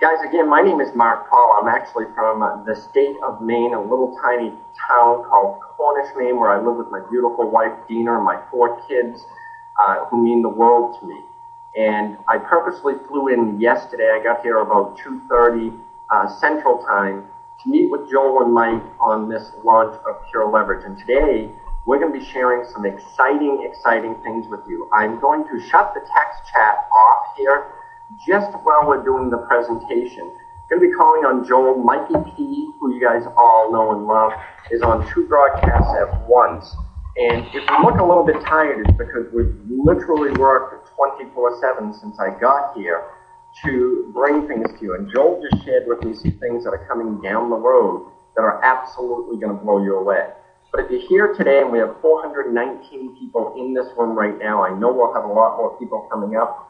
Guys, again, my name is Mark Paul. I'm actually from the state of Maine, a little tiny town called Cornish, Maine, where I live with my beautiful wife, Dina, and my 4 kids, who mean the world to me. And I purposely flew in yesterday. I got here about 2:30 Central Time to meet with Joel and Mike on this launch of PureLeverage. And today, we're going to be sharing some exciting things with you. I'm going to shut the text chat off here just while we're doing the presentation. I'm going to be calling on Joel. Mikey P, who you guys all know and love, is on 2 broadcasts at once. And if you look a little bit tired, it's because we've literally worked 24/7 since I got here to bring things to you. And Joel just shared with me some things that are coming down the road that are absolutely going to blow you away. But if you're here today, and we have 419 people in this room right now, I know we'll have a lot more people coming up.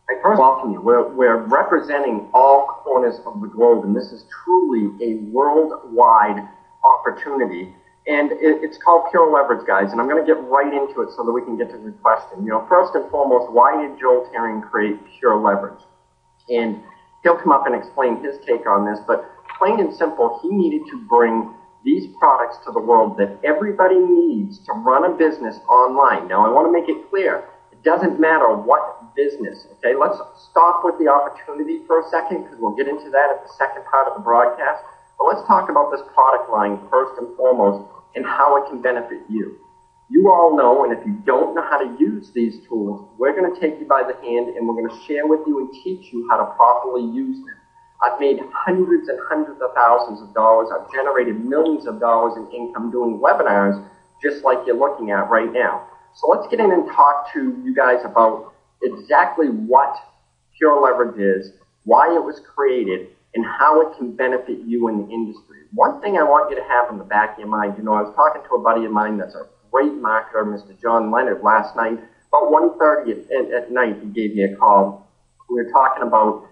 I first welcome you. We're representing all corners of the globe, and this is truly a worldwide opportunity. And it's called PureLeverage, guys, and I'm going to get right into it so that we can get to the question. You know, first and foremost, why did Joel Tarian create PureLeverage? And he'll come up and explain his take on this, but plain and simple, he needed to bring these products to the world that everybody needs to run a business online. Now, I want to make it clear, it doesn't matter what business, okay? Let's stop with the opportunity for a second, because we'll get into that at the second part of the broadcast. But let's talk about this product line first and foremost and how it can benefit you. You all know, and if you don't know how to use these tools, we're going to take you by the hand and we're going to share with you and teach you how to properly use them. I've made hundreds and hundreds of thousands of dollars. I've generated millions of dollars in income doing webinars just like you're looking at right now. So let's get in and talk to you guys about exactly what PureLeverage is, why it was created, and how it can benefit you in the industry. One thing I want you to have in the back of your mind, you know, I was talking to a buddy of mine that's a great marketer, Mr. John Leonard, last night. About 1:30 at night, he gave me a call. We were talking about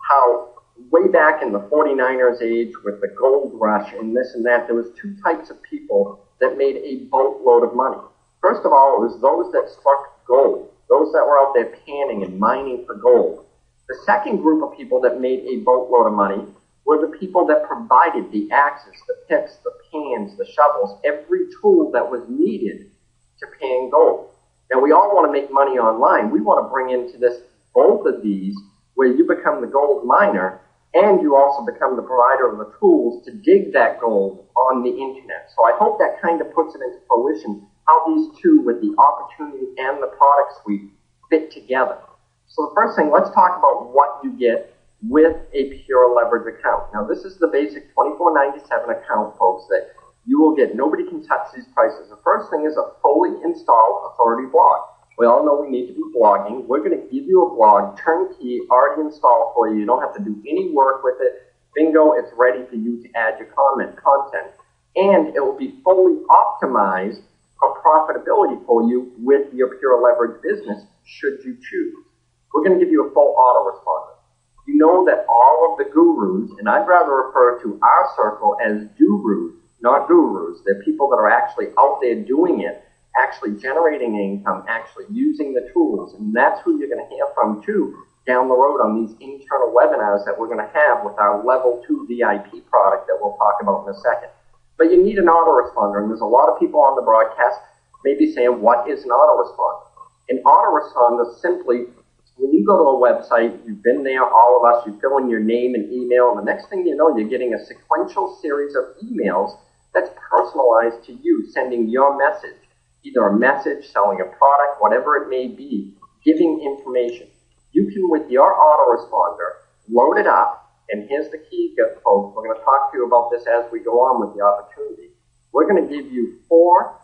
how way back in the 49ers age with the gold rush and this and that, there was 2 types of people that made a boatload of money. First of all, it was those that struck gold, those that were out there panning and mining for gold. The second group of people that made a boatload of money were the people that provided the axes, the picks, the pans, the shovels, every tool that was needed to pan gold. Now, we all want to make money online. We want to bring into this both of these where you become the gold miner and you also become the provider of the tools to dig that gold on the internet. So I hope that kind of puts it into fruition how these two, with the opportunity and the product suite, fit together. So the first thing, let's talk about what you get with a PureLeverage account. Now, this is the basic $24.97 account, folks, that you will get. Nobody can touch these prices. The first thing is a fully installed authority blog. We all know we need to be blogging. We're going to give you a blog, turnkey, already installed for you. You don't have to do any work with it. Bingo, it's ready for you to add your content. And it will be fully optimized for profitability for you with your PureLeverage business, should you choose. We're going to give you a full autoresponder. You know that all of the gurus, and I'd rather refer to our circle as gurus, not gurus. They're people that are actually out there doing it, actually generating income, actually using the tools, and that's who you're going to hear from too down the road on these internal webinars that we're going to have with our level 2 VIP product that we'll talk about in a second. But you need an autoresponder, and there's a lot of people on the broadcast maybe saying, what is an autoresponder? An autoresponder simply, when you go to a website, you've been there, all of us, you fill in your name and email, and the next thing you know, you're getting a sequential series of emails that's personalized to you, sending your message, either a message, selling a product, whatever it may be, giving information. You can, with your autoresponder, load it up, and here's the key, folks. We're going to talk to you about this as we go on with the opportunity. We're going to give you 4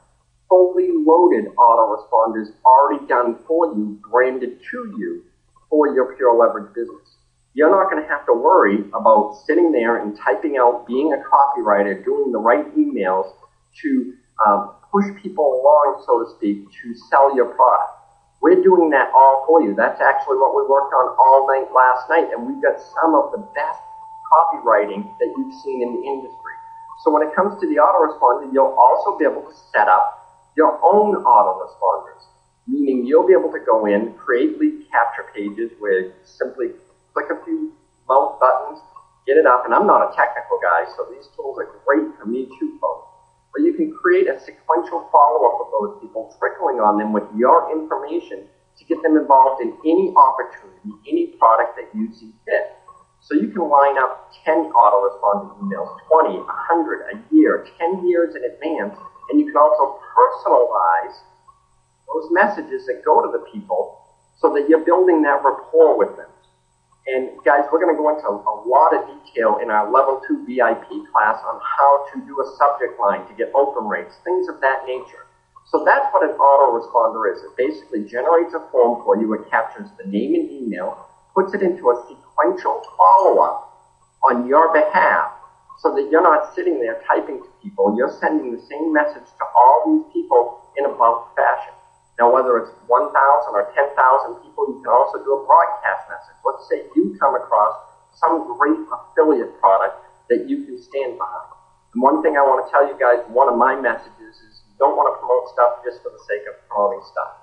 fully loaded autoresponders already done for you, branded to you for your PureLeverage business. You're not going to have to worry about sitting there and typing out, being a copywriter, doing the right emails to push people along, so to speak, to sell your product. We're doing that all for you. That's actually what we worked on all night last night, and we've got some of the best copywriting that you've seen in the industry. So when it comes to the autoresponder, you'll also be able to set up your own autoresponders, meaning you'll be able to go in, create lead capture pages where you simply click a few mouth buttons, get it up. And I'm not a technical guy, so these tools are great for me too, folks. But you can create a sequential follow-up of those people, trickling on them with your information to get them involved in any opportunity, any product that you see fit. So you can line up 10 autoresponding emails, 20, 100, a year, 10 years in advance, and you can also personalize those messages that go to the people so that you're building that rapport with them. And guys, we're going to go into a lot of detail in our level 2 VIP class on how to do a subject line to get open rates, things of that nature. So that's what an autoresponder is. It basically generates a form for you. It captures the name and email, puts it into a sequential follow-up on your behalf so that you're not sitting there typing to people. You're sending the same message to all these people in a bulk fashion. Now, whether it's 1,000 or 10,000 people, you can also do a broadcast message. Let's say you come across some great affiliate product that you can stand behind. And one thing I want to tell you guys, one of my messages is you don't want to promote stuff just for the sake of promoting stuff,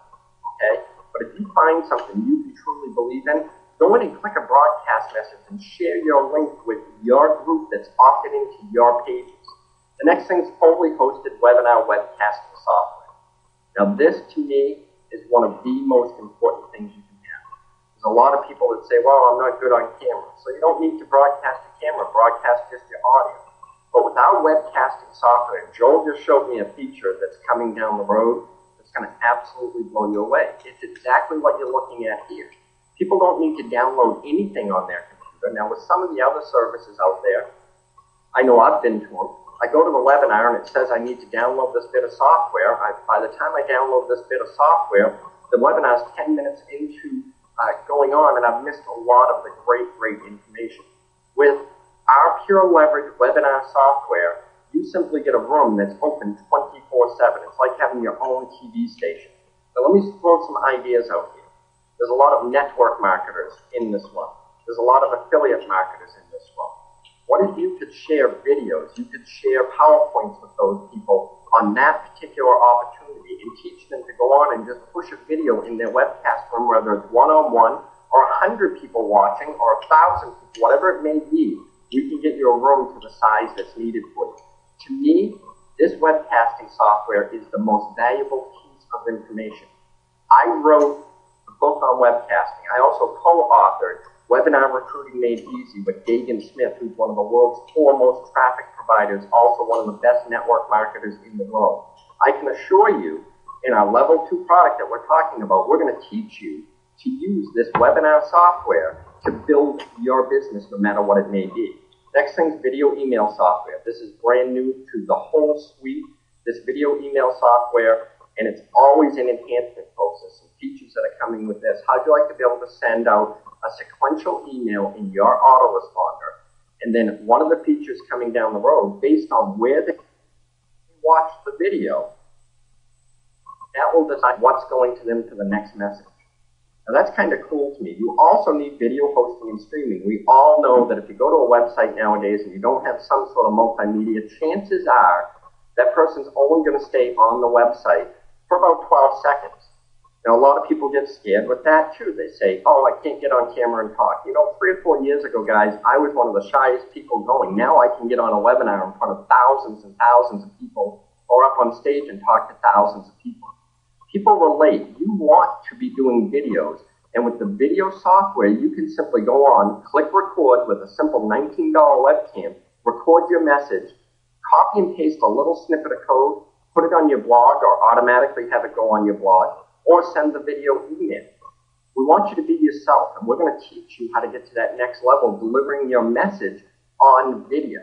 okay? But if you find something you can truly believe in, go in and click a broadcast message and share your link with your group that's opted into your pages. The next thing is fully hosted webinar webcasting software. Now, this, to me, is one of the most important things you can have. There's a lot of people that say, well, I'm not good on camera. So you don't need to broadcast a camera. Broadcast just your audio. But without webcasting software, Joel just showed me a feature that's coming down the road that's going to absolutely blow you away. It's exactly what you're looking at here. People don't need to download anything on their computer. Now, with some of the other services out there, I know I've been to them. I go to the webinar and it says I need to download this bit of software. By the time I download this bit of software, the webinar is 10 minutes into going on and I've missed a lot of the great information. With our PureLeverage webinar software, you simply get a room that's open 24/7. It's like having your own TV station. Now let me throw some ideas out here. There's a lot of network marketers in this one. There's a lot of affiliate marketers in this one. What if you could share videos? You could share PowerPoints with those people on that particular opportunity and teach them to go on and just push a video in their webcast room, whether it's one-on-one or 100 people watching or 1,000 people, whatever it may be, you can get your room to the size that's needed for you. To me, this webcasting software is the most valuable piece of information. I wrote a book on webcasting. I also co-authored Webinar Recruiting Made Easy with Dagan Smith, who's one of the world's foremost traffic providers, also one of the best network marketers in the world. I can assure you, in our level 2 product that we're talking about, we're going to teach you to use this webinar software to build your business no matter what it may be. Next thing is video email software. This is brand new to the whole suite, this video email software, and it's always an enhancement process. Some features that are coming with this. How'd you like to be able to send out a sequential email in your autoresponder, and then one of the features coming down the road, based on where they watch the video, that will decide what's going to them to the next message. Now that's kind of cool to me. You also need video hosting and streaming. We all know that if you go to a website nowadays and you don't have some sort of multimedia, chances are that person's only going to stay on the website for about 12 seconds. Now, a lot of people get scared with that, too. They say, oh, I can't get on camera and talk. You know, 3 or 4 years ago, guys, I was one of the shyest people going. Now I can get on a webinar in front of thousands and thousands of people or up on stage and talk to thousands of people. People relate. You want to be doing videos. And with the video software, you can simply go on, click record with a simple $19 webcam, record your message, copy and paste a little snippet of code, put it on your blog or automatically have it go on your blog, or send the video email. We want you to be yourself, and we're going to teach you how to get to that next level, delivering your message on video.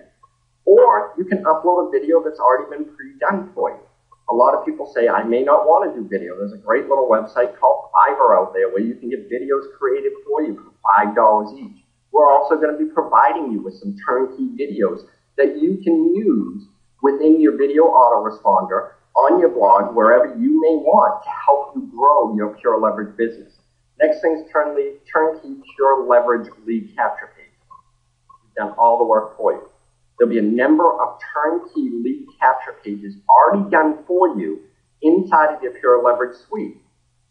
Or you can upload a video that's already been pre-done for you. A lot of people say, I may not want to do video. There's a great little website called Fiverr out there where you can get videos created for you for $5 each. We're also going to be providing you with some turnkey videos that you can use within your video autoresponder, on your blog, wherever you may want to help you grow your PureLeverage business. Next thing is turnkey PureLeverage lead capture page. We've done all the work for you. There'll be a number of turnkey lead capture pages already done for you inside of your PureLeverage suite.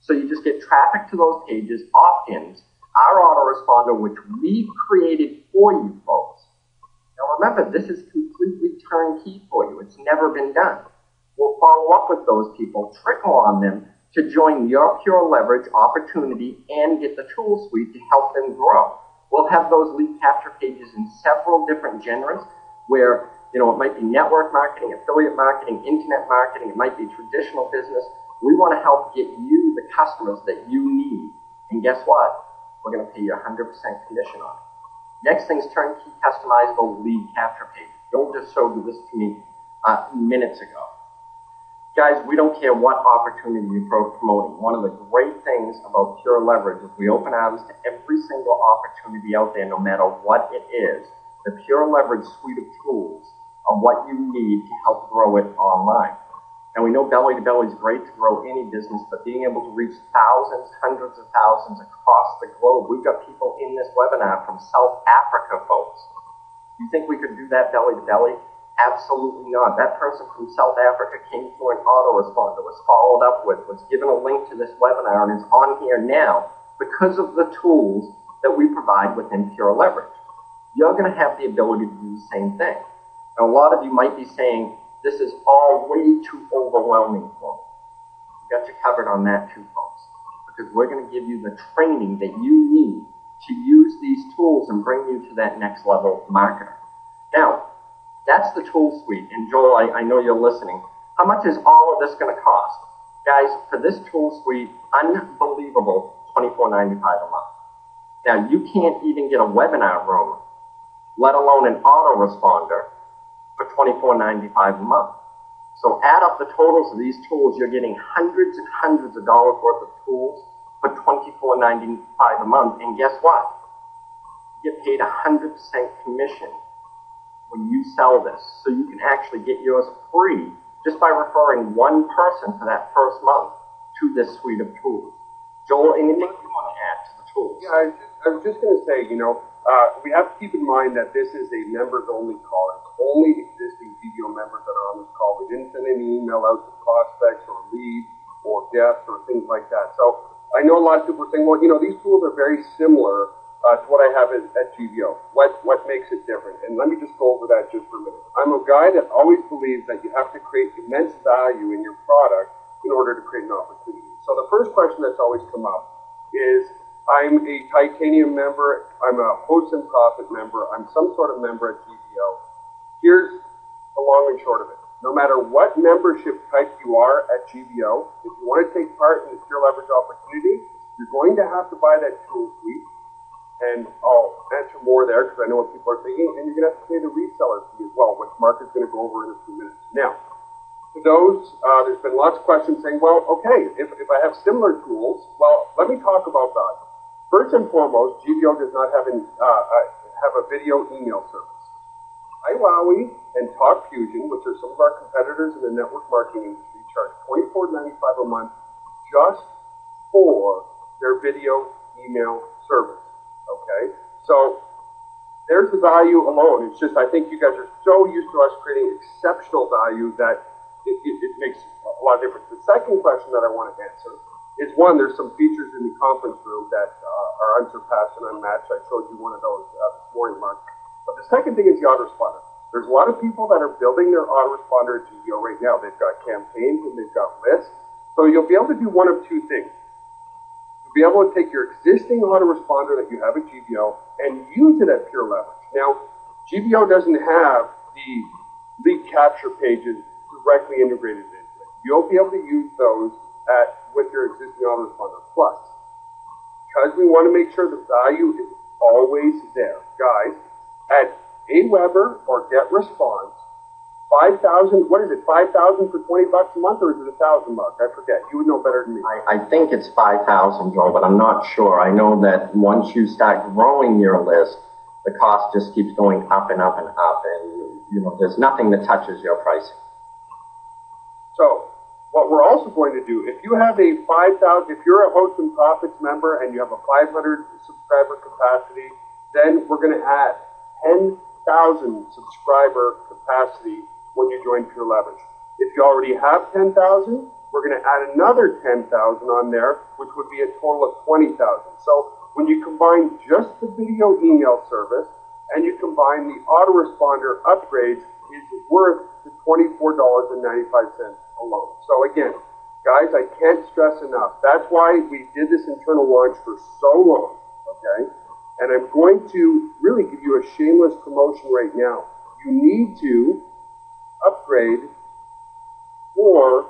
So you just get traffic to those pages, opt-ins. our autoresponder, which we've created for you folks. Now remember, this is completely turnkey for you. It's never been done. We'll follow up with those people, trickle on them to join your PureLeverage opportunity and get the tool suite to help them grow. We'll have those lead capture pages in several different genres where, it might be network marketing, affiliate marketing, internet marketing, it might be traditional business. We want to help get you the customers that you need. And guess what? We're going to pay you 100% commission on it. Next thing is turnkey customizable lead capture pages. Joel just showed this to me minutes ago. Guys, we don't care what opportunity you're promoting. One of the great things about PureLeverage is we open arms to every single opportunity out there, no matter what it is. The PureLeverage suite of tools are what you need to help grow it online. And we know belly-to-belly is great to grow any business, but being able to reach thousands, hundreds of thousands across the globe. We've got people in this webinar from South Africa, folks. You think we could do that belly-to-belly? Absolutely not. That person from South Africa came through an autoresponder, was followed up with, was given a link to this webinar, and is on here now because of the tools that we provide within PureLeverage. You're going to have the ability to do the same thing. Now, a lot of you might be saying, this is all way too overwhelming for me. We've got you covered on that too, folks, because we're going to give you the training that you need to use these tools and bring you to that next level marketer. Now, that's the tool suite. And Joel, I know you're listening. How much is all of this going to cost? Guys, for this tool suite, unbelievable, $24.95 a month. Now, you can't even get a webinar room, let alone an autoresponder, for $24.95 a month. So add up the totals of these tools, you're getting hundreds and hundreds of dollars worth of tools for $24.95 a month. And guess what? You get paid 100% commission when you sell this. So you can actually get yours free just by referring one person for that first month to this suite of tools. Joel, anything you want to add to the tools? Yeah, I was just going to say, we have to keep in mind that this is a members-only call. It's only existing GVO members that are on this call. We didn't send any email out to prospects or leads or guests or things like that. So I know a lot of people are saying, well, these tools are very similar to what I have at GVO. What makes it different? And let me just go over that just for a minute. I'm a guy that always believes that you have to create immense value in your product in order to create an opportunity. So the first question that's always come up is, I'm a Titanium member, I'm a Host and Profit member, I'm some sort of member at GVO. Here's the long and short of it. No matter what membership type you are at GVO, if you want to take part in the PureLeverage opportunity, you're going to have to buy that tool suite. And I'll answer more there because I know what people are thinking. And you're going to have to pay the reseller fee as well, which Mark is going to go over in a few minutes. Now, to those, there's been lots of questions saying, well, okay, if I have similar tools, well, let me talk about that. First and foremost, GVO does not have a video email service. iWowie and TalkFusion, which are some of our competitors in the network marketing industry, charge $24.95 a month just for their video email service. Okay? So there's the value alone. It's just, I think you guys are so used to us creating exceptional value that it makes a lot of difference. The second question that I want to answer is, one, there's some features in the conference room that are unsurpassed and unmatched. I showed you one of those this morning, Mark. But the second thing is the autoresponder. There's a lot of people that are building their autoresponder at GVO right now. They've got campaigns and they've got lists. So you'll be able to do one of two things. You'll be able to take your existing autoresponder that you have at GVO and use it at PureLeverage. Now, GVO doesn't have the lead capture pages directly integrated into it. You'll be able to use those with your existing autoresponder. Plus, because we want to make sure the value is always there, guys, at AWeber or GetResponse, 5,000, what is it, 5,000 for $20 a month, or is it 1,000, Mark? I forget. You would know better than me. I think it's 5,000, Joel, but I'm not sure. I know that once you start growing your list, the cost just keeps going up and up and up, and there's nothing that touches your pricing. So, what we're also going to do, if you have a 5,000, if you're a Host and Profits member and you have a 500 subscriber capacity, then we're going to add 10,000 subscriber capacity when you join PureLeverage. If you already have 10,000, we're going to add another 10,000 on there, which would be a total of 20,000. So when you combine just the video email service and you combine the autoresponder upgrades, is worth the $24.95 alone. So again, guys, I can't stress enough. That's why we did this internal launch for so long, okay? And I'm going to really give you a shameless promotion right now. You need to upgrade for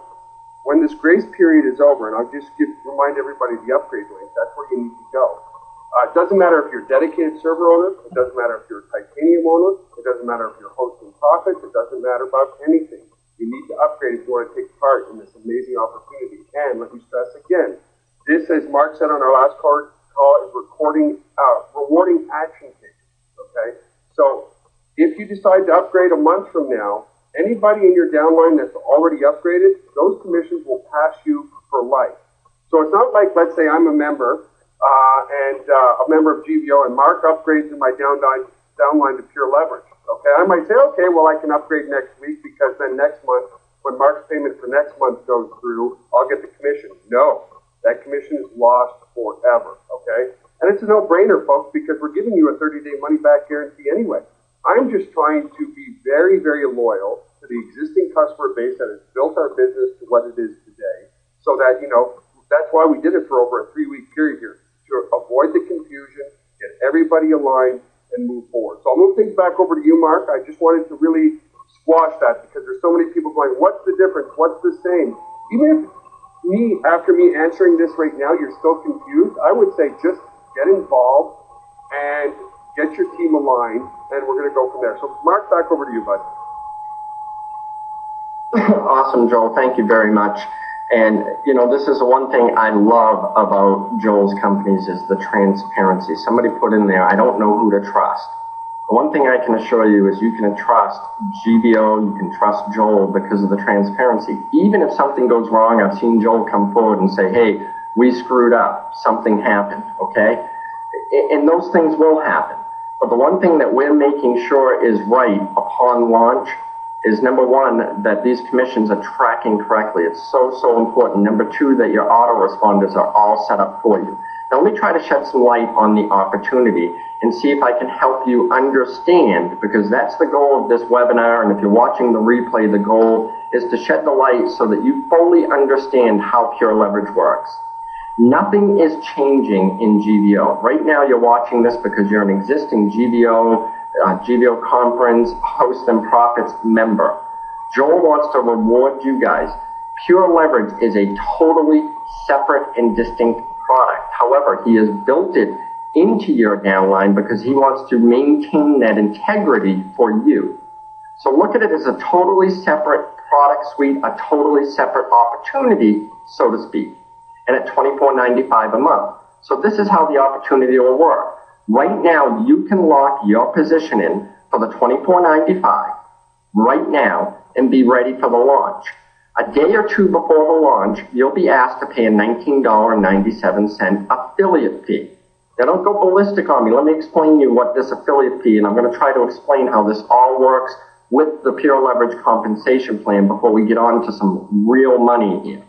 when this grace period is over, and I'll just remind everybody the upgrade link. That's where you need to go. It doesn't matter if you're a dedicated server owner. It doesn't matter if you're a Titanium owner. It doesn't matter if you're hosting profits. It doesn't matter about anything. You need to upgrade if you want to take part in this amazing opportunity. And let me stress again, this, as Mark said on our last call is rewarding action takers. Okay? So if you decide to upgrade a month from now, anybody in your downline that's already upgraded, those commissions will pass you for life. So it's not like, let's say I'm a member, and a member of GVO, and Mark upgrades in my downline to PureLeverage. Okay, I might say, okay, well, I can upgrade next week because then next month, when Mark's payment for next month goes through, I'll get the commission. No, that commission is lost forever. Okay, and it's a no-brainer, folks, because we're giving you a 30-day money-back guarantee anyway. I'm just trying to be very, very loyal to the existing customer base that has built our business to what it is today, so that, you know, that's why we did it for over a 3-week period here, to avoid the confusion, get everybody aligned, and move forward. So I'll move things back over to you, Mark. I just wanted to really squash that because there's so many people going, what's the difference? What's the same? Even if after me answering this right now, you're still confused, I would say just get involved and get your team aligned, and we're going to go from there. So Mark, back over to you, bud. Awesome, Joel. Thank you very much. And, you know, this is the one thing I love about Joel's companies is the transparency. Somebody put in there, I don't know who to trust. The one thing I can assure you is you can trust GVO, you can trust Joel because of the transparency. Even if something goes wrong, I've seen Joel come forward and say, hey, we screwed up, something happened, okay? And those things will happen. But the one thing that we're making sure is right upon launch is, number one, that these commissions are tracking correctly. It's so, so important. Number two, that your autoresponders are all set up for you. Now, let me try to shed some light on the opportunity and see if I can help you understand, because that's the goal of this webinar, and if you're watching the replay, the goal is to shed the light so that you fully understand how PureLeverage works. Nothing is changing in GVO. Right now, you're watching this because you're an existing GVO Conference Host and Profits member. Joel wants to reward you guys. PureLeverage is a totally separate and distinct product. However, he has built it into your downline because he wants to maintain that integrity for you. So look at it as a totally separate product suite, a totally separate opportunity, so to speak, and at $24.95 a month. So this is how the opportunity will work. Right now, you can lock your position in for the $24.95 right now and be ready for the launch. A day or two before the launch, you'll be asked to pay a $19.97 affiliate fee. Now, don't go ballistic on me. Let me explain to you what this affiliate fee, and I'm going to try to explain how this all works with the PureLeverage compensation plan before we get on to some real money here.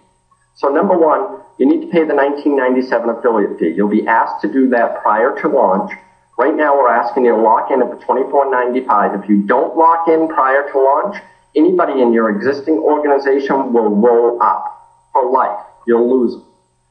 So number one, you need to pay the $19.97 affiliate fee. You'll be asked to do that prior to launch. Right now, we're asking you to lock in at the $24.95. If you don't lock in prior to launch, anybody in your existing organization will roll up for life. You'll lose them.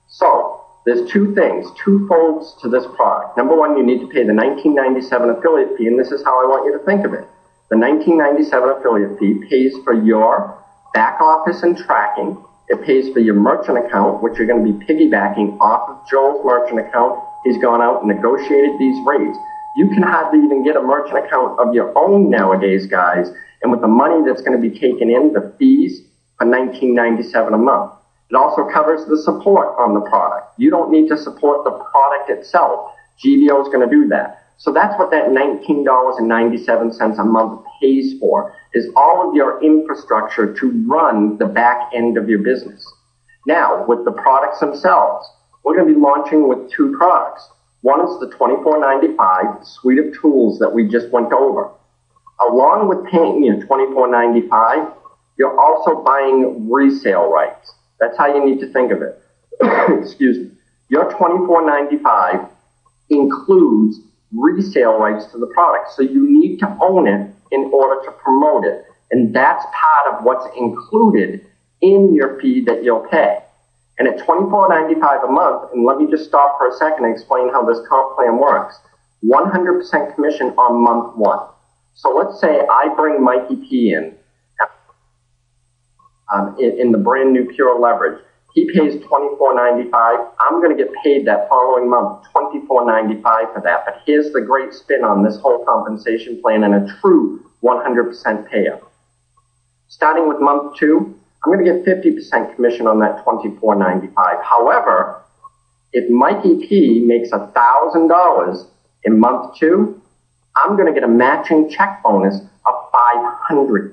So there's two things, two folds to this product. Number one, you need to pay the $19.97 affiliate fee, and this is how I want you to think of it. The $19.97 affiliate fee pays for your back office and tracking. It pays for your merchant account, which you're going to be piggybacking off of Joel's merchant account. He's gone out and negotiated these rates. You can hardly even get a merchant account of your own nowadays, guys. And with the money that's going to be taken in, the fees for $19.97 a month. It also covers the support on the product. You don't need to support the product itself. GVO is going to do that. So that's what that $19.97 a month pays for, is all of your infrastructure to run the back end of your business. Now, with the products themselves, we're going to be launching with two products. One is the $24.95 suite of tools that we just went over. Along with paying your $24.95, you're also buying resale rights. That's how you need to think of it. Excuse me. Your $24.95 includes resale rights to the product. So you need to own it in order to promote it. And that's part of what's included in your fee that you'll pay. And at $24.95 a month, and let me just stop for a second and explain how this comp plan works. 100% commission on month one. So let's say I bring Mikey P in the brand new PureLeverage. He pays $24.95. I'm going to get paid that following month $24.95 for that. But here's the great spin on this whole compensation plan and a true 100% payout. Starting with month two, I'm going to get 50% commission on that $24.95. However, if Mikey P makes $1,000 in month two, I'm going to get a matching check bonus of $500.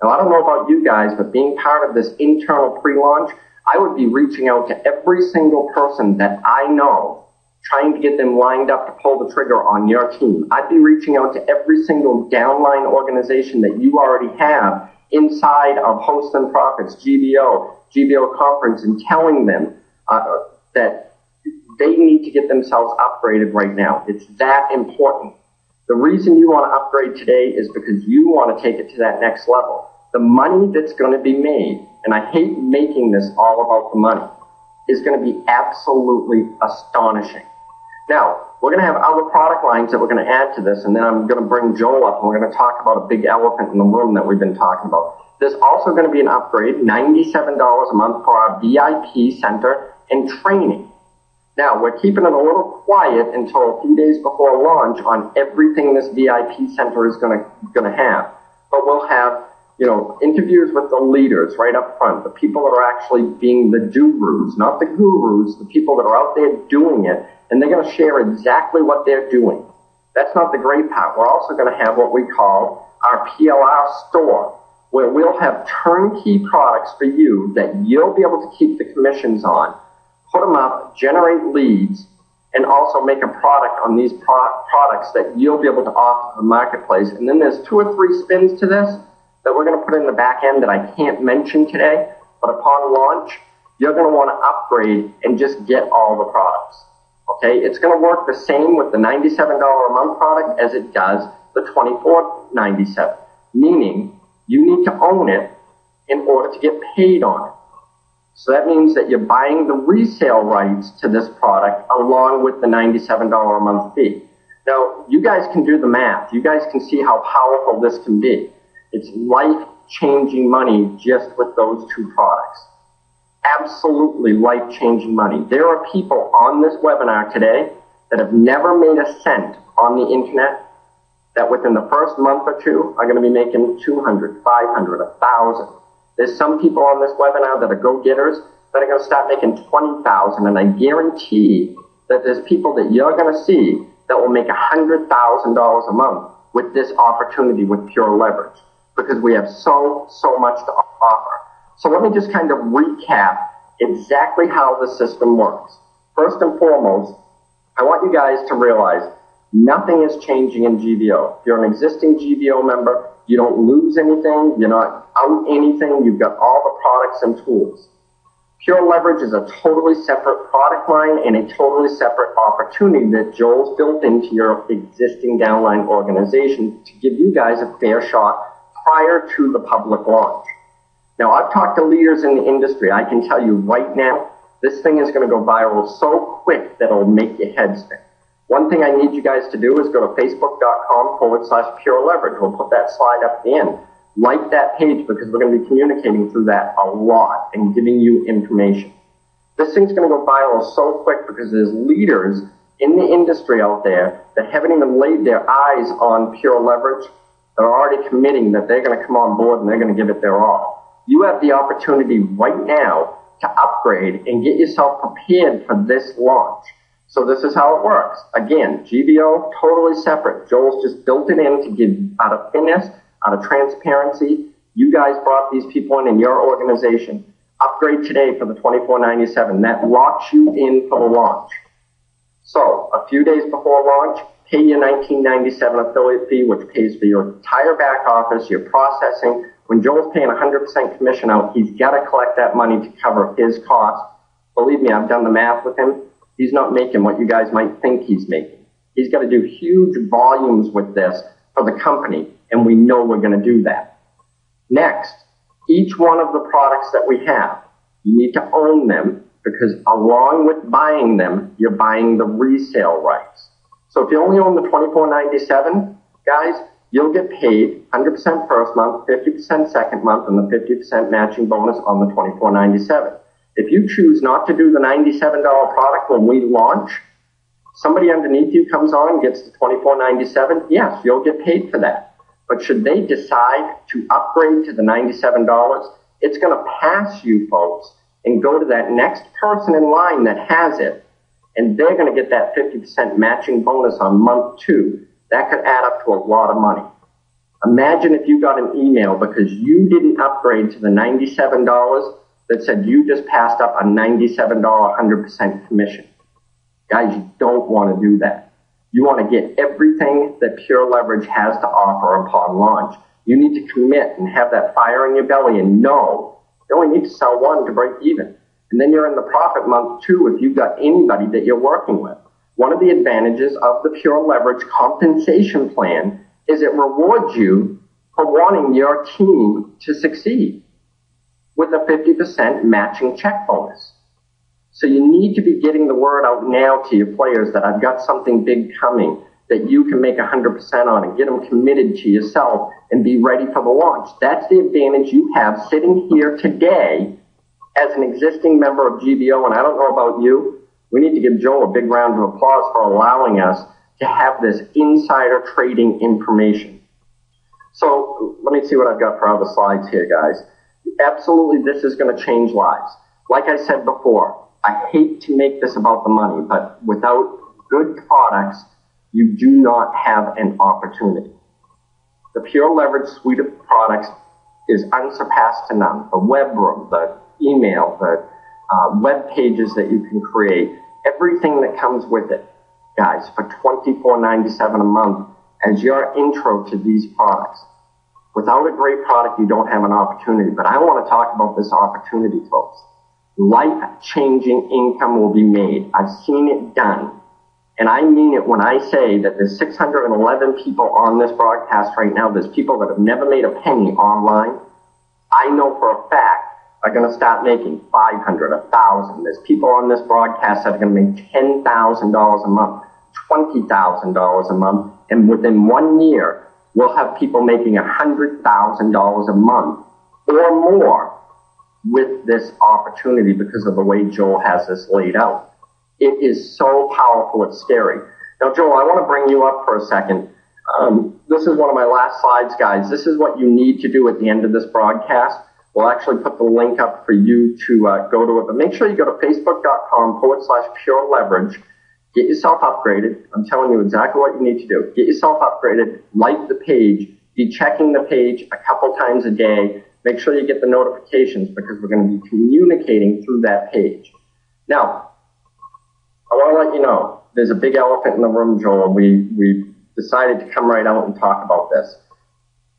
Now, I don't know about you guys, but being part of this internal pre-launch, I would be reaching out to every single person that I know, trying to get them lined up to pull the trigger on your team. I'd be reaching out to every single downline organization that you already have inside of Host and Profits, GBO Conference, and telling them that they need to get themselves upgraded right now. It's that important. The reason you want to upgrade today is because you want to take it to that next level. The money that's going to be made, and I hate making this all about the money, is going to be absolutely astonishing. Now, we're going to have other product lines that we're going to add to this, and then I'm going to bring Joel up, and we're going to talk about a big elephant in the room that we've been talking about. There's also going to be an upgrade, $97 a month for our VIP center and training. Now, we're keeping it a little quiet until a few days before launch on everything this VIP center is going to have. But we'll have, interviews with the leaders right up front, the people that are actually being the gurus, not the gurus, the people that are out there doing it, and they're going to share exactly what they're doing. That's not the great part. We're also going to have what we call our PLR store, where we'll have turnkey products for you that you'll be able to keep the commissions on, put them up, generate leads, and also make a product on these products that you'll be able to offer to the marketplace. And then there's 2 or 3 spins to this that we're going to put in the back end that I can't mention today, but upon launch, you're going to want to upgrade and just get all the products. Okay, it's going to work the same with the $97 a month product as it does the $24.97, meaning you need to own it in order to get paid on it. So that means that you're buying the resale rights to this product along with the $97 a month fee. Now, you guys can do the math. You guys can see how powerful this can be. It's life-changing money just with those 2 products. Absolutely life-changing money. There are people on this webinar today that have never made a cent on the internet that within the first month or 2 are going to be making $200, $500, $1,000. There's some people on this webinar that are go-getters that are going to start making $20,000, and I guarantee that there's people that you're going to see that will make $100,000 a month with this opportunity with PureLeverage, because we have so much to offer. So let me just kind of recap exactly how the system works. First and foremost, I want you guys to realize nothing is changing in GBO. If you're an existing GBO member, you don't lose anything, you're not out anything, you've got all the products and tools. PureLeverage is a totally separate product line and a totally separate opportunity that Joel's built into your existing downline organization to give you guys a fair shot prior to the public launch. Now, I've talked to leaders in the industry. I can tell you right now, this thing is going to go viral so quick that it'll make your head spin. One thing I need you guys to do is go to facebook.com/PureLeverage. We'll put that slide up at the end. Like that page because we're going to be communicating through that a lot and giving you information. This thing's going to go viral so quick because there's leaders in the industry out there that haven't even laid their eyes on PureLeverage. They're already committing that they're going to come on board and they're going to give it their all. You have the opportunity right now to upgrade and get yourself prepared for this launch. So this is how it works. Again, GBO, totally separate. Joel's just built it in to give out of thinness, out of transparency. You guys brought these people in your organization. Upgrade today for the $24.97. That locks you in for the launch. So a few days before launch, pay your $19.97 affiliate fee, which pays for your entire back office, your processing. When Joel's paying 100% commission out, he's got to collect that money to cover his costs. Believe me, I've done the math with him. He's not making what you guys might think he's making. He's got to do huge volumes with this for the company, and we know we're going to do that. Next, each one of the products that we have, you need to own them, because along with buying them, you're buying the resale rights. So if you only own the $24.97, guys, you'll get paid 100% first month, 50% second month, and the 50% matching bonus on the $24.97. If you choose not to do the $97 product when we launch, somebody underneath you comes on and gets the $24.97, yes, you'll get paid for that. But should they decide to upgrade to the $97, it's going to pass you folks and go to that next person in line that has it, and they're going to get that 50% matching bonus on month 2. That could add up to a lot of money. Imagine if you got an email because you didn't upgrade to the $97 that said you just passed up a $97 100% commission. Guys, you don't want to do that. You want to get everything that PureLeverage has to offer upon launch. You need to commit and have that fire in your belly and know you only need to sell one to break even. And then you're in the profit month 2 if you've got anybody that you're working with. One of the advantages of the PureLeverage compensation plan is it rewards you for wanting your team to succeed with a 50% matching check bonus. So you need to be getting the word out now to your players that I've got something big coming that you can make 100% on, and get them committed to yourself and be ready for the launch. That's the advantage you have sitting here today as an existing member of GBO. And I don't know about you, we need to give Joe a big round of applause for allowing us to have this insider trading information. So let me see what I've got for other slides here, guys. Absolutely, this is going to change lives. Like I said before, I hate to make this about the money, but without good products, you do not have an opportunity. The PureLeverage suite of products is unsurpassed to none. The web room, the email, the web pages that you can create, everything that comes with it, guys, for $24.97 a month as your intro to these products. Without a great product, you don't have an opportunity. But I want to talk about this opportunity, folks. Life-changing income will be made. I've seen it done. And I mean it when I say that there's 611 people on this broadcast right now. There's people that have never made a penny online. I know for a fact are going to start making $500, $1,000. There's people on this broadcast that are going to make $10,000 a month, $20,000 a month. And within 1 year, we'll have people making $100,000 a month or more with this opportunity because of the way Joel has this laid out. It is so powerful, it's scary. Now, Joel, I want to bring you up for a second. This is one of my last slides, guys. This is what you need to do at the end of this broadcast. We'll actually put the link up for you to go to it. But make sure you go to facebook.com/PureLeverage. Get yourself upgraded. I'm telling you exactly what you need to do. Get yourself upgraded. Like the page. Be checking the page a couple times a day. Make sure you get the notifications because we're going to be communicating through that page. Now, I want to let you know, there's a big elephant in the room, Joel. We decided to come right out and talk about this.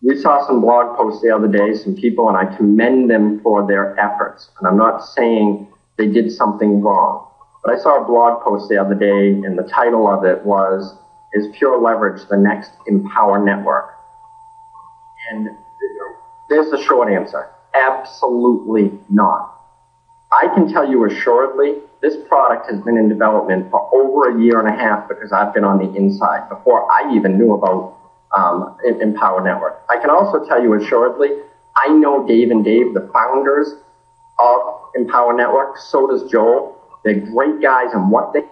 We saw some blog posts the other day, some people, and I commend them for their efforts. And I'm not saying they did something wrong. But I saw a blog post the other day, and the title of it was, "Is PureLeverage the next Empower Network?" And there's the short answer. Absolutely not. I can tell you assuredly, this product has been in development for over 1.5 years because I've been on the inside before I even knew about Empower Network. I can also tell you assuredly, I know Dave and Dave, the founders of Empower Network. So does Joel. They're great guys, and what they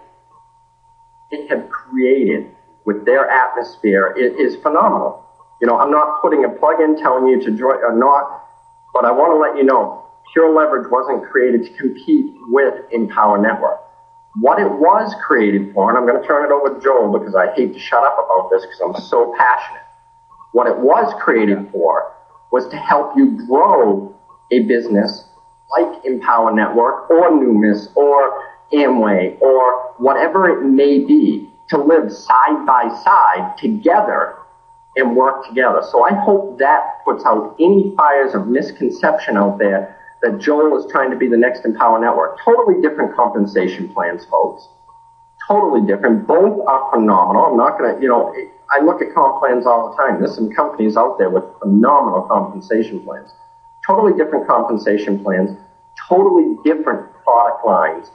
have created with their atmosphere is phenomenal. You know, I'm not putting a plug in telling you to join or not, but I want to let you know, PureLeverage wasn't created to compete with Empower Network. What it was created for, and I'm going to turn it over to Joel because I hate to shut up about this because I'm so passionate. What it was created for was to help you grow a business like Empower Network or Numis or Amway or whatever it may be, to live side by side together and work together. So I hope that puts out any fires of misconception out there that Joel is trying to be the next Empower Network. Totally different compensation plans, folks. totally different. Both are phenomenal. I'm not going to, I look at comp plans all the time. There's some companies out there with phenomenal compensation plans. Totally different compensation plans, totally different product lines.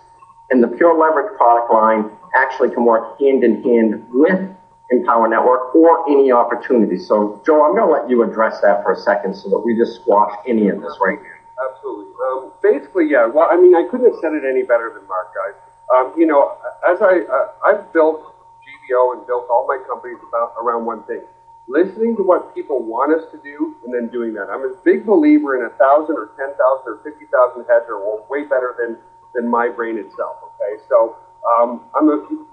And the PureLeverage product line actually can work hand in hand with Empower Network or any opportunity. So, Joe, I'm going to let you address that for a second so that we just squash any of this right now. Absolutely. Basically, yeah. Well, I mean, I couldn't have said it any better than Mark, guys. As I've built GVO and built all my companies around one thing: listening to what people want us to do and then doing that. I'm a big believer in 1,000 or 10,000 or 50,000 heads are way better than my brain itself. Okay, so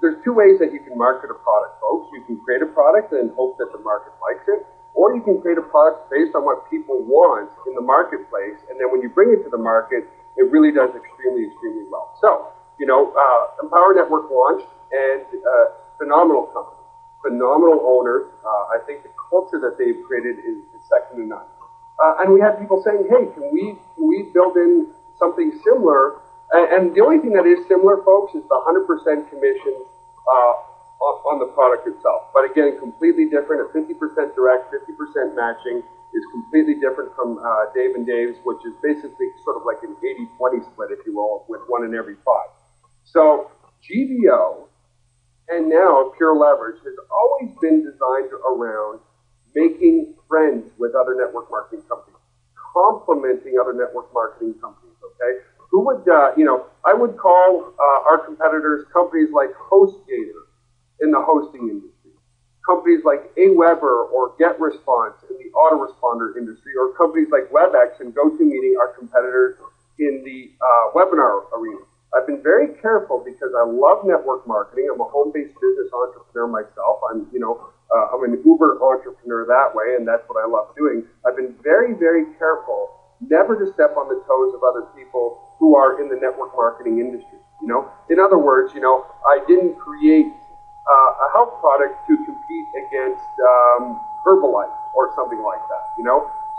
there's two ways that you can market a product, folks. You can create a product and hope that the market likes it, or you can create a product based on what people want in the marketplace, and then when you bring it to the market, it really does extremely, extremely well. So, Empower Network launched, and phenomenal company, phenomenal owners. I think the culture that they've created is second to none. And we had people saying, hey, can we build in something similar? And the only thing that is similar, folks, is the 100% commissions on the product itself. But again, completely different. A 50% direct, 50% matching is completely different from Dave and Dave's, which is basically sort of like an 80-20 split, if you will, with 1 in every 5. So GVO and now PureLeverage has always been designed around making friends with other network marketing companies, complementing other network marketing companies, okay? Who would, I would call our competitors companies like HostGator in the hosting industry, companies like AWeber or GetResponse in the autoresponder industry, or companies like WebEx and GoToMeeting, our competitors in the webinar arena. I've been very careful because I love network marketing. I'm a home-based business entrepreneur myself. I'm an Uber entrepreneur that way, and that's what I love doing. I've been very, very careful never to step on the toes of other people who are in the network marketing industry. In other words, I didn't create a health product to compete against Herbalife or something like that.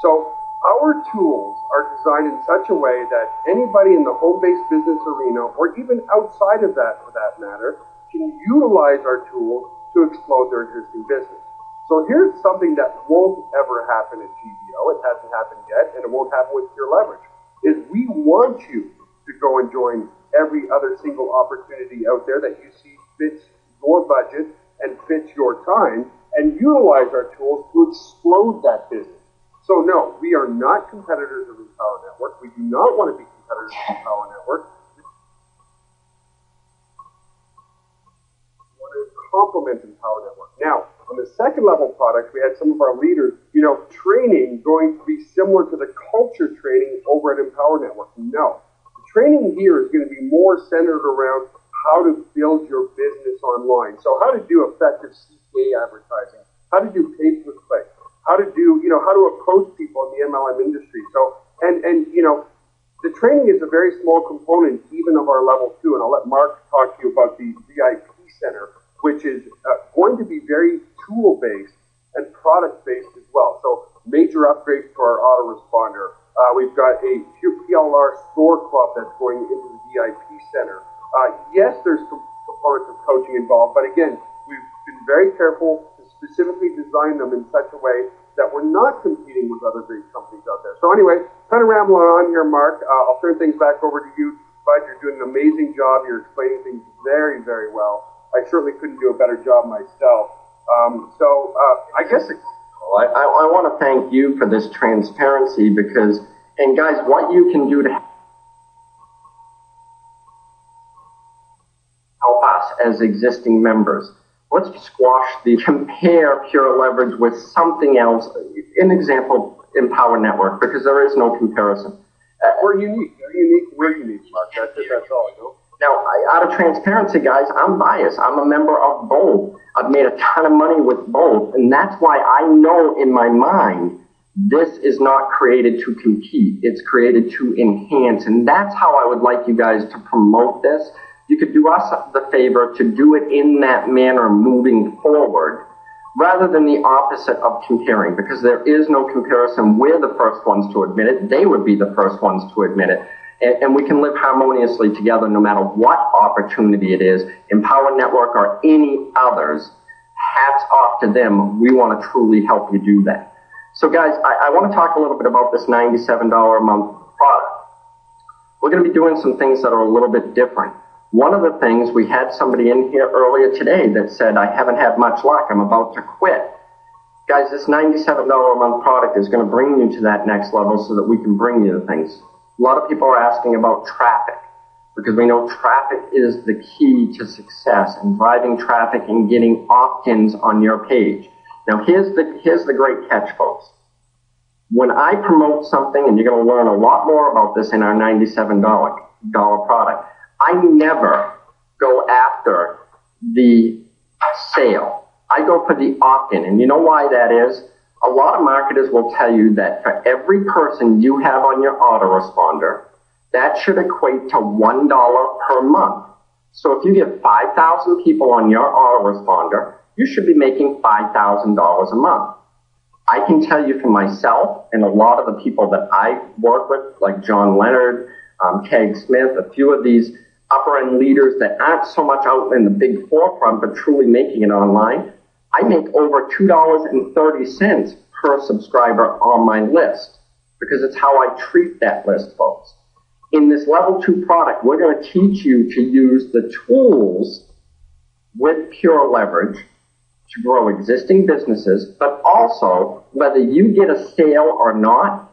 So our tools are designed in such a way that anybody in the home-based business arena, or even outside of that for that matter, can utilize our tools to explode their existing business. So here's something that won't ever happen at GVO. It hasn't happened yet, and it won't happen with PureLeverage, is we want you to go and join every other single opportunity out there that you see fits your budget and fits your time, and utilize our tools to explode that business. So no, we are not competitors of Empower Network. We do not want to be competitors of Empower Network. We want to complement Empower Network. Now, on the second level products, we had some of our leaders, training going to be similar to the culture training over at Empower Network. No. The training here is going to be more centered around how to build your business online. So how to do effective CPA advertising, how to do pay-per-click, how to do, how to approach people in the MLM industry. So, and the training is a very small component even of our level 2, and I'll let Mark talk to you about the VIP Center, which is going to be very tool-based and product-based as well. So major upgrades to our autoresponder. We've got a PLR store club that's going into the VIP Center. Yes, there's components of coaching involved, but again, we've been very careful to specifically design them in such a way that we're not competing with other great companies out there. So anyway, kind of rambling on here, Mark. I'll turn things back over to you. Bud, you're doing an amazing job. You're explaining things very, very well. I certainly couldn't do a better job myself. I guess... I want to thank you for this transparency because, and guys, what you can do to help us as existing members. Let's squash the compare PureLeverage with something else. An example, Empower Network, because there is no comparison. We're unique. We're unique, Mark. That's all. Now, out of transparency, guys, I'm biased. I'm a member of both. I've made a ton of money with both, and that's why I know in my mind this is not created to compete. It's created to enhance, and that's how I would like you guys to promote this. You could do us the favor to do it in that manner moving forward, rather than the opposite of comparing, because there is no comparison. We're the first ones to admit it. They would be the first ones to admit it. and we can live harmoniously together no matter what opportunity it is, Empower Network or any others. Hats off to them. We want to truly help you do that. So guys, I want to talk a little bit about this $97 a month product. We're going to be doing some things that are a little bit different. One of the things, we had somebody in here earlier today that said, I haven't had much luck, I'm about to quit. Guys, this $97 a month product is going to bring you to that next level so that we can bring you the things. A lot of people are asking about traffic, because we know traffic is the key to success and driving traffic and getting opt-ins on your page. Now, here's the great catch, folks. When I promote something, and you're going to learn a lot more about this in our $97 product, I never go after the sale. I go for the opt-in. And you know why that is? A lot of marketers will tell you that for every person you have on your autoresponder, that should equate to $1 per month. So if you get 5,000 people on your autoresponder, you should be making $5,000 a month. I can tell you for myself and a lot of the people that I work with, like John Leonard, Keg Smith, a few of these upper-end leaders that aren't so much out in the big forefront but truly making it online, I make over $2.30 per subscriber on my list because it's how I treat that list, folks. In this level 2 product, we're going to teach you to use the tools with PureLeverage to grow existing businesses, but also whether you get a sale or not,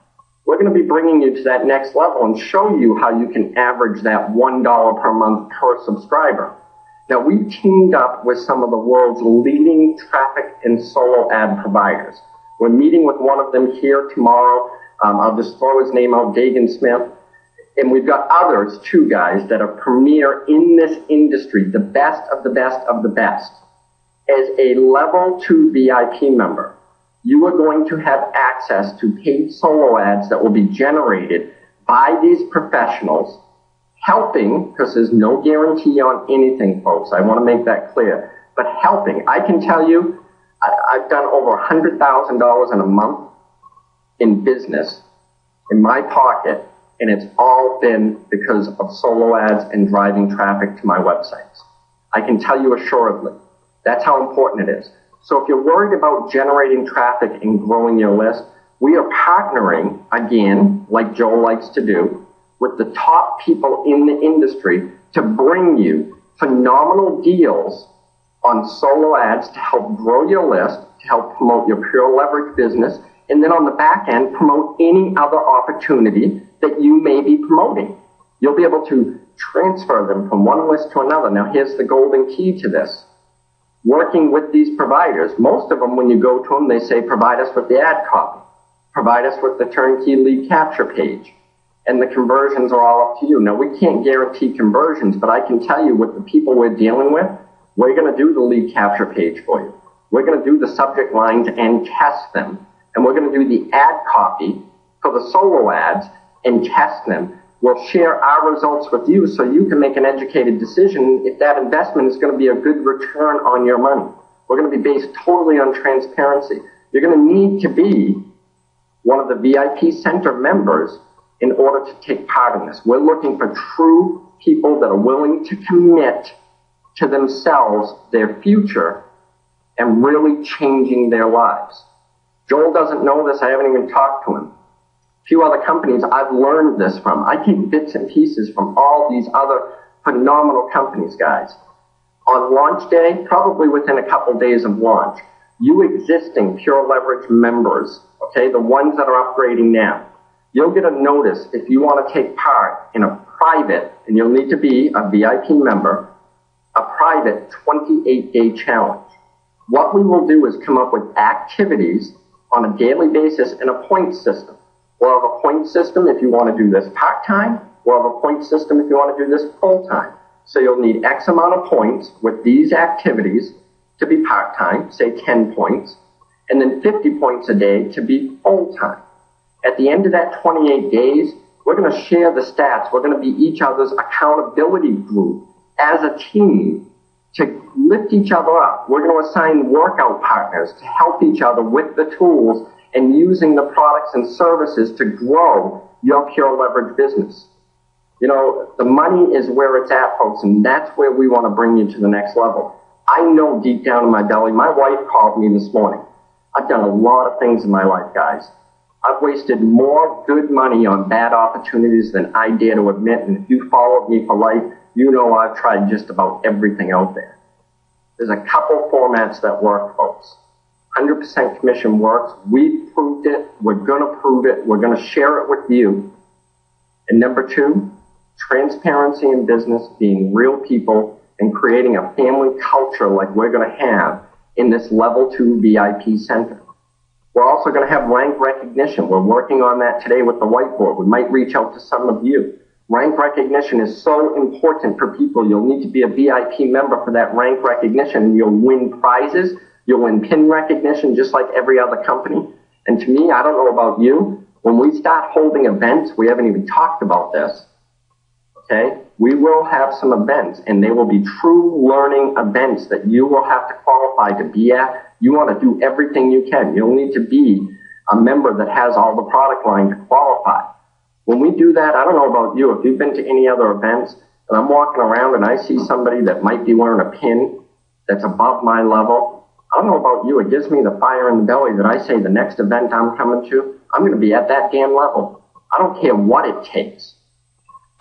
we're going to be bringing you to that next level and show you how you can average that $1 per month per subscriber. Now, we've teamed up with some of the world's leading traffic and solo ad providers. We're meeting with one of them here tomorrow. I'll just throw his name out, Dagan Smith. And we've got others, too, guys, that are premier in this industry, the best of the best of the best. As a level 2 VIP member, you are going to have access to paid solo ads that will be generated by these professionals, helping, because there's no guarantee on anything, folks. I want to make that clear. But helping. I can tell you, I've done over $100,000 in a month in business in my pocket, and it's all been because of solo ads and driving traffic to my websites. I can tell you assuredly. That's how important it is. So if you're worried about generating traffic and growing your list, we are partnering, again, like Joel likes to do, with the top people in the industry to bring you phenomenal deals on solo ads to help grow your list, to help promote your PureLeverage business, and then on the back end, promote any other opportunity that you may be promoting. You'll be able to transfer them from one list to another. Now, here's the golden key to this. Working with these providers, most of them, when you go to them, they say, provide us with the ad copy. Provide us with the turnkey lead capture page. And the conversions are all up to you. Now, we can't guarantee conversions, but I can tell you with the people we're dealing with, we're going to do the lead capture page for you. We're going to do the subject lines and test them. And we're going to do the ad copy for the solo ads and test them. We'll share our results with you so you can make an educated decision if that investment is going to be a good return on your money. We're going to be based totally on transparency. You're going to need to be one of the VIP Center members in order to take part in this. We're looking for true people that are willing to commit to themselves, their future, and really changing their lives. Joel doesn't know this. I haven't even talked to him. Few other companies I've learned this from. I take bits and pieces from all these other phenomenal companies, guys. On launch day, probably within a couple days of launch, you existing PureLeverage members, okay, the ones that are upgrading now, you'll get a notice if you want to take part in a private, and you'll need to be a VIP member, a private 28-day challenge. What we will do is come up with activities on a daily basis and a point system. We'll have a point system if you want to do this part-time. We'll have a point system if you want to do this full-time. So you'll need X amount of points with these activities to be part-time, say 10 points, and then 50 points a day to be full-time. At the end of that 28 days, we're going to share the stats. We're going to be each other's accountability group as a team to lift each other up. We're going to assign workout partners to help each other with the tools and using the products and services to grow your PureLeverage business. You know, the money is where it's at, folks, and that's where we want to bring you to the next level. I know deep down in my belly, my wife called me this morning. I've done a lot of things in my life, guys. I've wasted more good money on bad opportunities than I dare to admit, and if you followed me for life, you know I've tried just about everything out there. There's a couple formats that work, folks. 100% commission works. We've proved it. We're going to prove it. We're going to share it with you. And number 2, transparency in business, being real people, and creating a family culture like we're going to have in this level 2 VIP center. We're also going to have rank recognition. We're working on that today with the whiteboard. We might reach out to some of you. Rank recognition is so important for people. You'll need to be a VIP member for that rank recognition, and you'll win prizes. You'll win pin recognition just like every other company. And to me, I don't know about you, when we start holding events, we haven't even talked about this, okay? We will have some events, and they will be true learning events that you will have to qualify to be at. You want to do everything you can. You'll need to be a member that has all the product line to qualify. When we do that, I don't know about you, if you've been to any other events, and I'm walking around and I see somebody that might be wearing a pin that's above my level, I don't know about you, it gives me the fire in the belly that I say the next event I'm coming to, I'm going to be at that damn level. I don't care what it takes.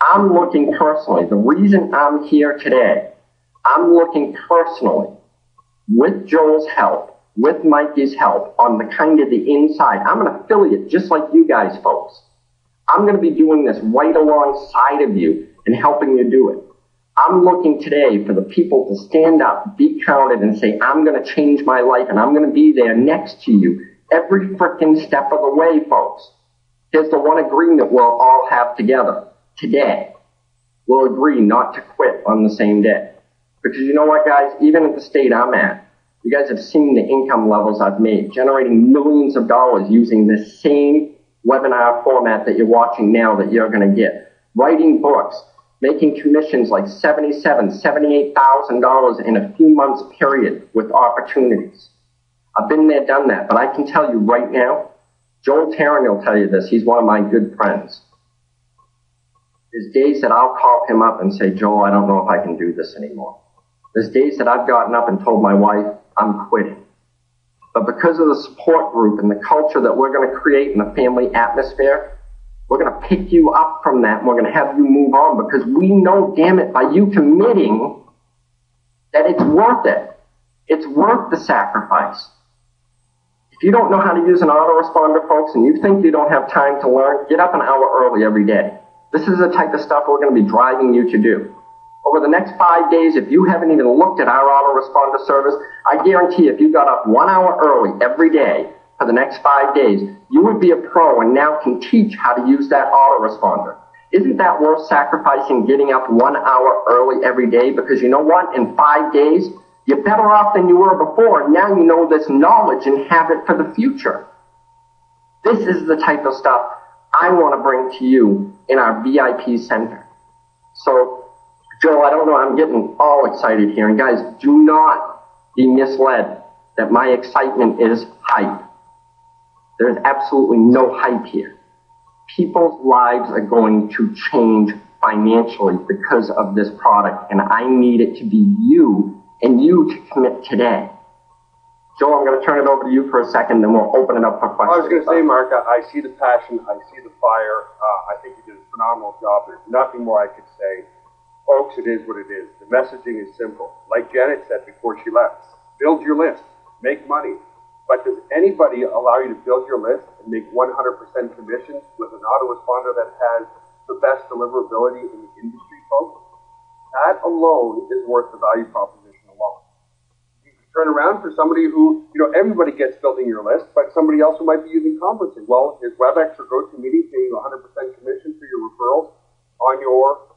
I'm looking personally. The reason I'm here today, I'm looking personally, with Joel's help, with Mikey's help, on the kind of the inside. I'm an affiliate just like you guys, folks. I'm going to be doing this right alongside of you and helping you do it. I'm looking today for the people to stand up, be counted, and say, I'm going to change my life, and I'm going to be there next to you every frickin' step of the way, folks. Here's the one agreement we'll all have together today. We'll agree not to quit on the same day. Because you know what, guys? Even at the state I'm at, you guys have seen the income levels I've made, generating millions of dollars using this same webinar format that you're watching now that you're going to get. Writing books, making commissions like $77,000, $78,000 in a few months period with opportunities. I've been there, done that, but I can tell you right now, Joel Tarrant will tell you this, he's one of my good friends. There's days that I'll call him up and say, Joel, I don't know if I can do this anymore. There's days that I've gotten up and told my wife, I'm quitting. But because of the support group and the culture that we're going to create in the family atmosphere, we're going to pick you up from that and we're going to have you move on because we know, damn it, by you committing that it's worth it. It's worth the sacrifice. If you don't know how to use an autoresponder, folks, and you think you don't have time to learn, get up an hour early every day. This is the type of stuff we're going to be driving you to do. Over the next 5 days, if you haven't even looked at our autoresponder service, I guarantee if you got up 1 hour early every day for the next 5 days, you would be a pro and now can teach how to use that autoresponder. Isn't that worth sacrificing getting up 1 hour early every day? Because you know what? In 5 days, you're better off than you were before. And now you know this knowledge and have it for the future. This is the type of stuff I want to bring to you in our VIP center. So, Joe, I don't know, I'm getting all excited here. And guys, do not be misled that my excitement is hype. There's absolutely no hype here. People's lives are going to change financially because of this product, and I need it to be you and you to commit today. Joe, I'm going to turn it over to you for a second, then we'll open it up for questions. I was going to say, Mark, I see the passion, I see the fire. I think you did a phenomenal job. There's nothing more I could say. Folks, it is what it is. The messaging is simple. Like Janet said before she left, build your list, make money. But does anybody allow you to build your list and make 100% commissions with an autoresponder that has the best deliverability in the industry, folks? That alone is worth the value proposition alone. You can turn around for somebody who, everybody gets building your list, but somebody else who might be using conferencing. Well, is WebEx or GoToMeeting paying you 100% commission for your referrals on your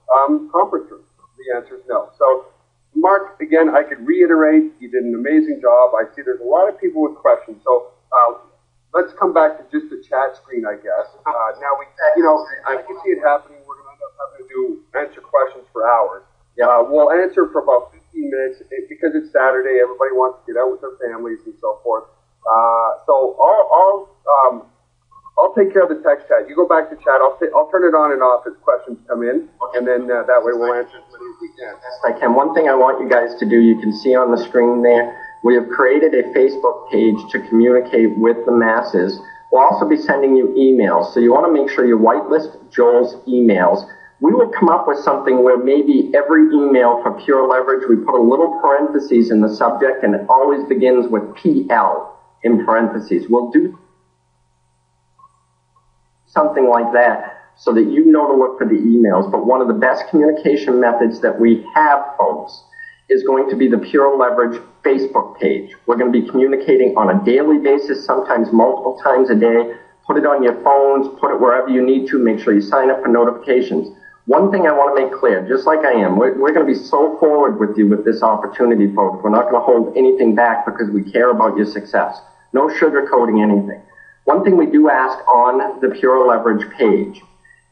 conference room? The answer is no. So, Mark, again, I could reiterate, you did an amazing job. I see there's a lot of people with questions. So let's come back to just the chat screen, I guess. Now, I can see it happening. We're going to end up having to answer questions for hours. We'll answer for about 15 minutes because it's Saturday. Everybody wants to get out with their families and so forth. So I'll I'll take care of the text chat. You go back to chat. I'll turn it on and off as questions come in, and then that way we'll answer as many as we can. Yes, I can. One thing I want you guys to do, you can see on the screen there, we have created a Facebook page to communicate with the masses. We'll also be sending you emails, so you want to make sure you whitelist Joel's emails. We will come up with something where maybe every email for PureLeverage, we put a little parentheses in the subject, and it always begins with PL in parentheses. We'll do something like that so that you know to look for the emails. But one of the best communication methods that we have, folks, is going to be the PureLeverage Facebook page. We're going to be communicating on a daily basis, sometimes multiple times a day. Put it on your phones, put it wherever you need to. Make sure you sign up for notifications. One thing I want to make clear, just like I am, we're going to be so forward with you with this opportunity, folks. We're not going to hold anything back because we care about your success. No sugarcoating anything. One thing we do ask on the PureLeverage page,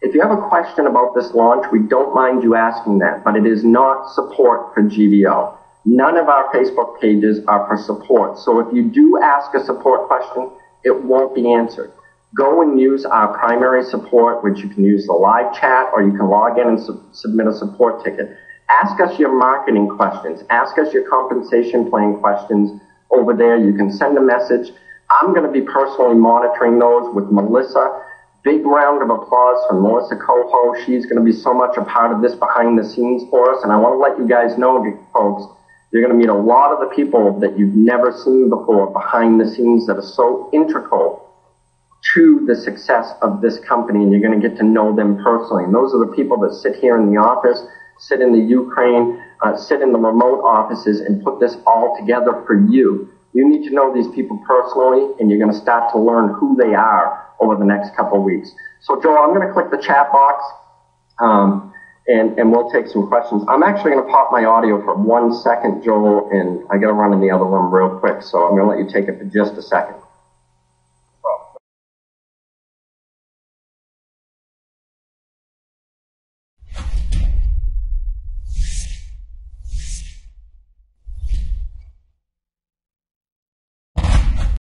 if you have a question about this launch, we don't mind you asking that, but it is not support for GVO. None of our Facebook pages are for support. So if you do ask a support question, it won't be answered. Go and use our primary support, which you can use the live chat, or you can log in and submit a support ticket. Ask us your marketing questions. Ask us your compensation plan questions over there. You can send a message. I'm going to be personally monitoring those with Melissa. Big round of applause for Melissa Coho. She's going to be so much a part of this behind the scenes for us. And I want to let you guys know, folks, you're going to meet a lot of the people that you've never seen before behind the scenes that are so integral to the success of this company. And you're going to get to know them personally. And those are the people that sit here in the office, sit in the Ukraine, sit in the remote offices and put this all together for you. You need to know these people personally, and you're going to start to learn who they are over the next couple of weeks. So, Joel, I'm going to click the chat box, and we'll take some questions. I'm actually going to pop my audio for 1 second, Joel, and I got to run in the other room real quick, so I'm going to let you take it for just a second.